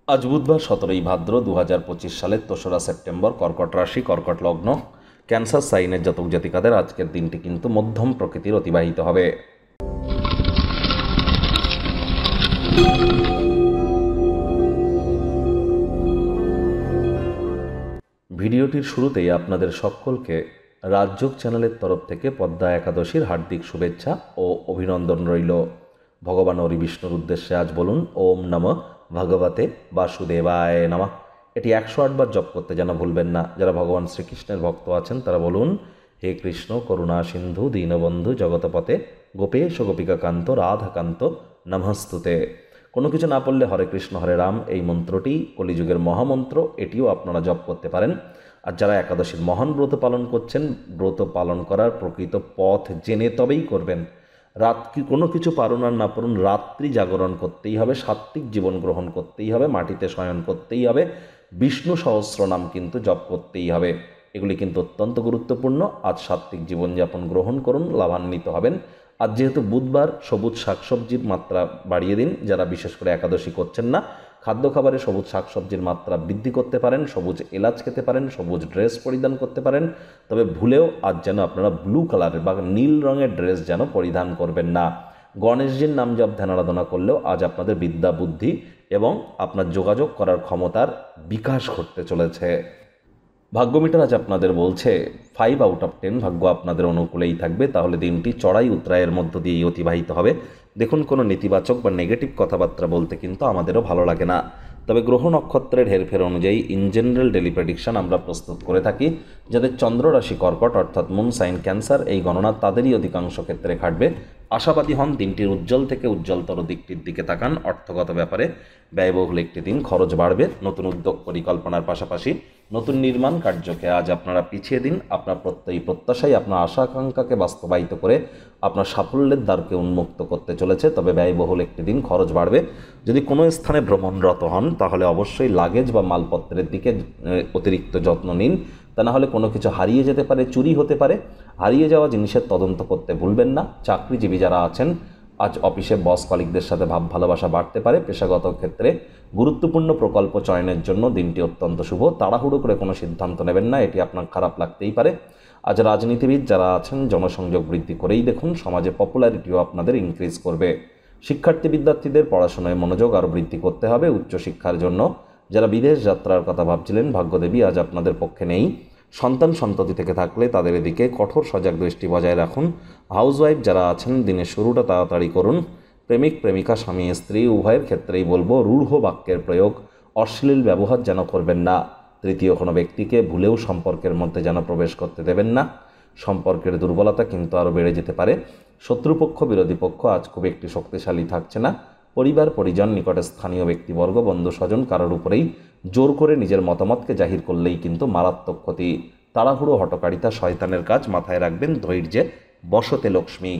আজ বুধবার 17ই ভাদ্র 2025 সালের 3রা সেপ্টেম্বর। কর্কট রাশি, কর্কট লগ্ন, ক্যান্সার সাইনের জাতক জাতিকাদের আজকের দিনটি কিন্তু মধ্যম প্রকৃতির অতিবাহিত হবে। ভিডিওটির শুরুতেই আপনাদের সকলকে রাজযোগ চ্যানেলের তরফ থেকে পদ্মা একাদশীর হার্দিক শুভেচ্ছা ও অভিনন্দন রইল। ভগবান হরি বিষ্ণুর উদ্দেশ্যে আজ বলুন ওম নমঃ ভগবতে বাসুদেবায় নমঃ। এটি 108 বার জপ করতে যেন ভুলবেন না। যারা ভগবান শ্রীকৃষ্ণের ভক্ত আছেন তারা বলুন, হে কৃষ্ণ করুণা সিন্ধু দীনবন্ধু জগতপতে গোপেশ গোপিকাকান্ত রাধাকান্ত নমস্তুতে। কোনো কিছু না পড়লে হরে কৃষ্ণ হরে রাম এই মন্ত্রটি কলিযুগের মহামন্ত্র, এটিও আপনারা জপ করতে পারেন। আর যারা একাদশীর মহান ব্রত পালন করছেন, ব্রত পালন করার প্রকৃত পথ জেনে তবেই করবেন। কোনো কিছু পারুন আর না পারুন, রাত্রি জাগরণ করতেই হবে, সাত্ত্বিক জীবন গ্রহণ করতেই হবে, মাটিতে শয়ন করতেই হবে, বিষ্ণু সহস্রনাম কিন্তু জপ করতেই হবে। এগুলি কিন্তু অত্যন্ত গুরুত্বপূর্ণ। আজ সাত্ত্বিক জীবনযাপন গ্রহণ করুন, লাভান্বিত হবেন। আজ যেহেতু বুধবার, সবুজ শাকসবজির মাত্রা বাড়িয়ে দিন। যারা বিশেষ করে একাদশী করছেন না, খাদ্য খাবারে সবুজ শাকসবজির মাত্রা বৃদ্ধি করতে পারেন, সবুজ এলাচ খেতে পারেন, সবুজ ড্রেস পরিধান করতে পারেন। তবে ভুলেও আজ যেন আপনারা ব্লু কালারের বা নীল রঙের ড্রেস যেন পরিধান করবেন না। গণেশজির নাম জপ ধ্যান আরাধনা করলেও আজ আপনাদের বিদ্যা বুদ্ধি এবং আপনার যোগাযোগ করার ক্ষমতার বিকাশ ঘটতে চলেছে। ভাগ্য মিটার আজ আপনাদের বলছে 5 আউট অফ 10 ভাগ্য আপনাদের অনুকূলেই থাকবে। তাহলে দিনটি চড়াই উতরায়ের মধ্য দিয়েই অতিবাহিত হবে। দেখুন, কোনো নেতিবাচক বা নেগেটিভ কথাবার্তা বলতে কিন্তু আমাদেরও ভালো লাগে না। তবে গ্রহ নক্ষত্রের হেরফের অনুযায়ী ইন জেনারেল ডেলি প্রেডিকশন আমরা প্রস্তুত করে থাকি। যাদের চন্দ্র রাশি কর্কট অর্থাৎ মুন সাইন ক্যান্সার, এই গণনা তাদেরই অধিকাংশ ক্ষেত্রে খাটবে। আশাবাদী হন, দিনটির উজ্জ্বল থেকে উজ্জ্বলতর দিকটির দিকে তাকান। অর্থগত ব্যাপারে ব্যয়বহুল একটি দিন, খরচ বাড়বে। নতুন উদ্যোগ পরিকল্পনার পাশাপাশি নতুন নির্মাণ কার্যকে আজ আপনারা পিছিয়ে দিন। আপনার প্রত্যয়ী প্রত্যাশাই আপনার আশা আকাঙ্ক্ষাকে বাস্তবায়িত করে আপনার সাফল্যের দ্বারকে উন্মুক্ত করতে চলেছে। তবে ব্যয়বহুল একটি দিন, খরচ বাড়বে। যদি কোনো স্থানে ভ্রমণরত হন তাহলে অবশ্যই লাগেজ বা মালপত্রের দিকে অতিরিক্ত যত্ন নিন। তা না হলে কোনো কিছু হারিয়ে যেতে পারে, চুরি হতে পারে। হারিয়ে যাওয়া জিনিসের তদন্ত করতে ভুলবেন না। চাকরিজীবী যারা আছেন, আজ অফিসে বস কলিগদের সাথে ভাব ভালোবাসা বাড়তে পারে। পেশাগত ক্ষেত্রে গুরুত্বপূর্ণ প্রকল্প চয়নের জন্য দিনটি অত্যন্ত শুভ। তাড়াহুড়ো করে কোনো সিদ্ধান্ত নেবেন না, এটি আপনার খারাপ লাগতেই পারে। আজ রাজনীতিবিদ যারা আছেন, জনসংযোগ বৃদ্ধি করেই দেখুন। সমাজে পপুলারিটিও আপনাদের ইনক্রিজ করবে। শিক্ষার্থী বিদ্যার্থীদের পড়াশোনায় মনোযোগ আরও বৃদ্ধি করতে হবে। উচ্চশিক্ষার জন্য যারা বিদেশ যাত্রার কথা ভাবছিলেন, ভাগ্যদেবী আজ আপনাদের পক্ষে নেই। সন্তান সন্ততি থেকে থাকলে তাদের এদিকে কঠোর সজাগ দৃষ্টি বজায় রাখুন। হাউসওয়াইফ যারা আছেন, দিনের শুরুটা তাড়াতাড়ি করুন। প্রেমিক প্রেমিকা, স্বামী স্ত্রী উভয়ের ক্ষেত্রেই বলবো, রূঢ় বাক্যের প্রয়োগ, অশ্লীল ব্যবহার যেন করবেন না। তৃতীয় কোনো ব্যক্তিকে ভুলেও সম্পর্কের মধ্যে যেন প্রবেশ করতে দেবেন না। সম্পর্কের দুর্বলতা কিন্তু আরও বেড়ে যেতে পারে। শত্রুপক্ষ বিরোধী পক্ষ আজ খুব একটি শক্তিশালী থাকছে না। পরিবার পরিজন, নিকটে স্থানীয় ব্যক্তিবর্গ, বন্ধু স্বজন কারোর উপরেই জোর করে নিজের মতামতকে জাহির করলেই কিন্তু মারাত্মক ক্ষতি। তাড়াহুড়ো হটকারিতা শয়তানের কাজ, মাথায় রাখবেন ধৈর্যে বসতে লক্ষ্মী।